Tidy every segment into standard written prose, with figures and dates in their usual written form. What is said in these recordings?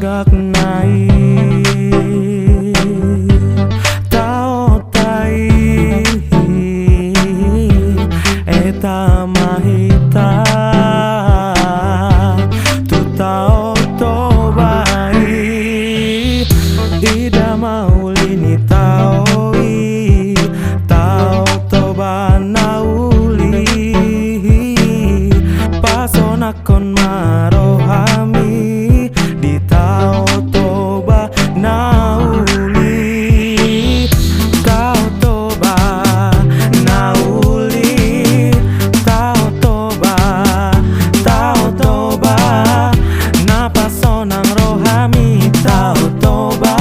gaknai tao tai eta mahita tu tao to bai ida maulini tao tao to banauli pasona kon marohami di tao toba nauli tao toba nauli tao toba na pasonang rohami tao toba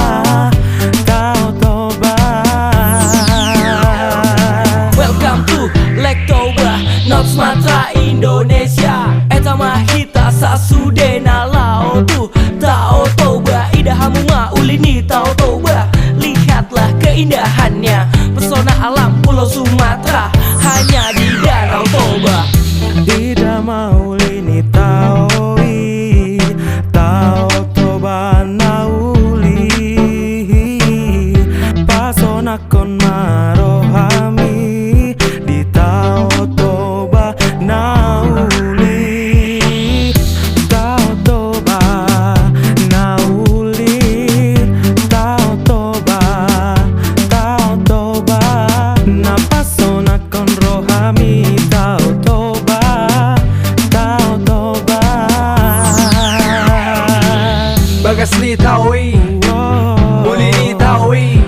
Welcome to Lake Toba, North Sumatra, Indonesia. Eta mahita sasudena lao tu Tao Toba, idahamu maulini Tao Toba. Lihatlah keindahannya, pesona alam Pulau Sumatera hanya di Danau Toba. ida maulini tao tao toba nauli pasona kon marohami di tao toba nauli tao toba nauli tao toba na pasona kon rohami tao toba Bagas ni tawi, uli ni tawi.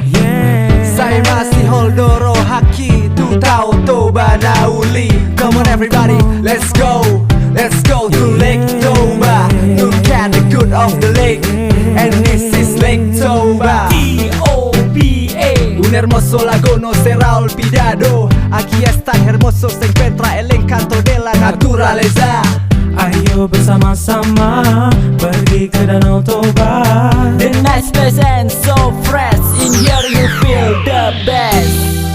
Saya masih holdoro haki tu Tao Toba nauli. Come on everybody, let's go to Lake Toba. Look at the good of the lake, and this is Lake Toba. T-O-B-A. Un hermoso lago no será olvidado. Aquí está hermoso, se encuentra el encanto de la naturaleza. Ayo bersama-sama pergi ke Danau Toba. The nice place and so fresh. In here you feel the best.